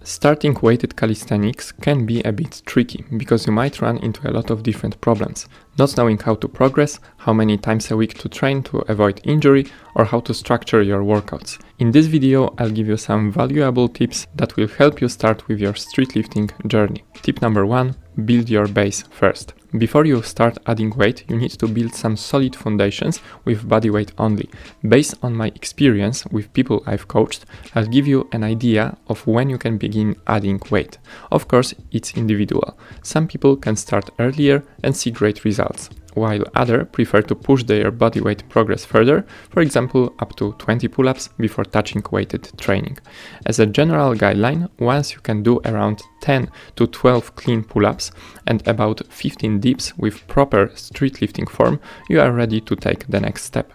Starting weighted calisthenics can be a bit tricky because you might run into a lot of different problems, not knowing how to progress, how many times a week to train to avoid injury, or how to structure your workouts. In this video, I'll give you some valuable tips that will help you start with your street lifting journey. Tip number 1. Build your base first. Before you start adding weight, you need to build some solid foundations with body weight only. Based on my experience with people I've coached, I'll give you an idea of when you can begin adding weight. Of course, it's individual. Some people can start earlier and see great results, while others prefer to push their body weight progress further, for example up to 20 pull-ups before touching weighted training. As a general guideline, once you can do around 10 to 12 clean pull-ups and about 15 dips with proper street lifting form, you are ready to take the next step.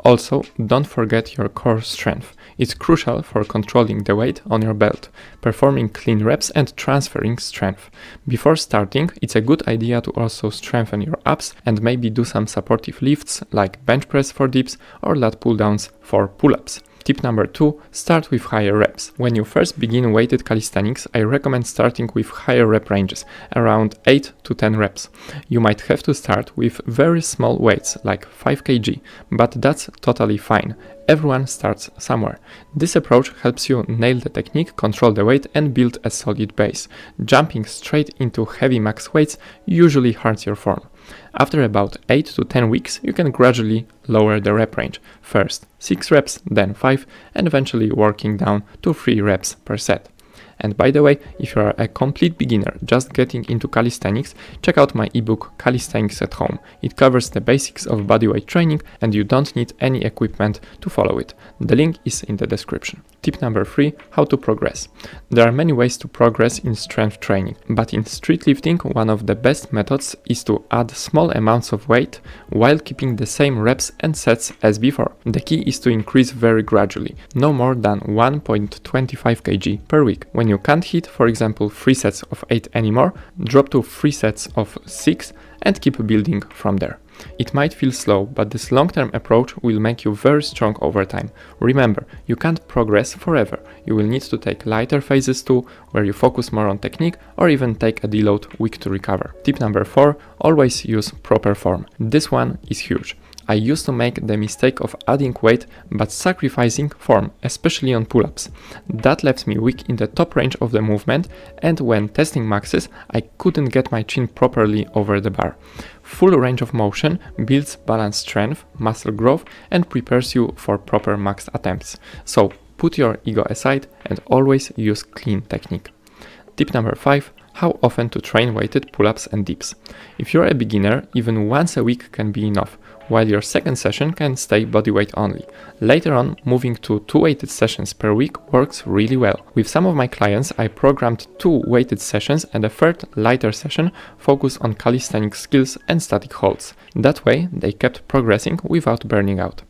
Also, don't forget your core strength. It's crucial for controlling the weight on your belt, performing clean reps and transferring strength. Before starting, it's a good idea to also strengthen your abs and maybe do some supportive lifts like bench press for dips or lat pull downs for pull-ups. Tip number 2. Start with higher reps. When you first begin weighted calisthenics, I recommend starting with higher rep ranges, around 8 to 10 reps. You might have to start with very small weights like 5 kg, but that's totally fine. Everyone starts somewhere. This approach helps you nail the technique, control the weight and build a solid base. Jumping straight into heavy max weights usually hurts your form. After about 8 to 10 weeks, you can gradually lower the rep range. First 6 reps, then 5, and eventually working down to 3 reps per set. And by the way, if you are a complete beginner just getting into calisthenics, check out my ebook Calisthenics at Home. It covers the basics of bodyweight training and you don't need any equipment to follow it. The link is in the description. Tip number 3. How to progress. There are many ways to progress in strength training, but in street lifting, one of the best methods is to add small amounts of weight while keeping the same reps and sets as before. The key is to increase very gradually, no more than 1.25 kg per week. When you can't hit, for example, 3 sets of 8 anymore, drop to 3 sets of 6 and keep building from there. It might feel slow, but this long-term approach will make you very strong over time. Remember, you can't progress forever. You will need to take lighter phases too, where you focus more on technique or even take a deload week to recover. Tip number 4. Always use proper form. This one is huge. I used to make the mistake of adding weight but sacrificing form, especially on pull-ups. That left me weak in the top range of the movement, and when testing maxes, I couldn't get my chin properly over the bar. Full range of motion builds balance strength, muscle growth, and prepares you for proper max attempts. So put your ego aside and always use clean technique. Tip number 5. How often to train weighted pull-ups and dips. If you're a beginner, even once a week can be enough, while your second session can stay bodyweight only. Later on, moving to 2 weighted sessions per week works really well. With some of my clients, I programmed 2 weighted sessions and a third lighter session focused on calisthenics skills and static holds. That way, they kept progressing without burning out.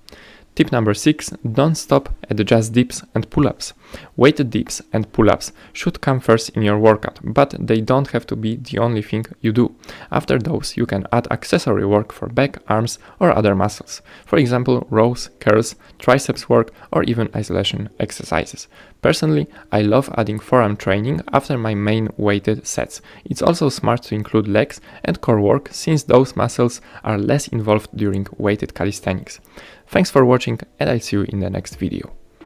Tip number 6. Don't stop at just dips and pull-ups. Weighted dips and pull-ups should come first in your workout, but they don't have to be the only thing you do. After those, you can add accessory work for back, arms or other muscles. For example, rows, curls, triceps work or even isolation exercises. Personally, I love adding forearm training after my main weighted sets. It's also smart to include legs and core work since those muscles are less involved during weighted calisthenics. Thanks for watching and I'll see you in the next video.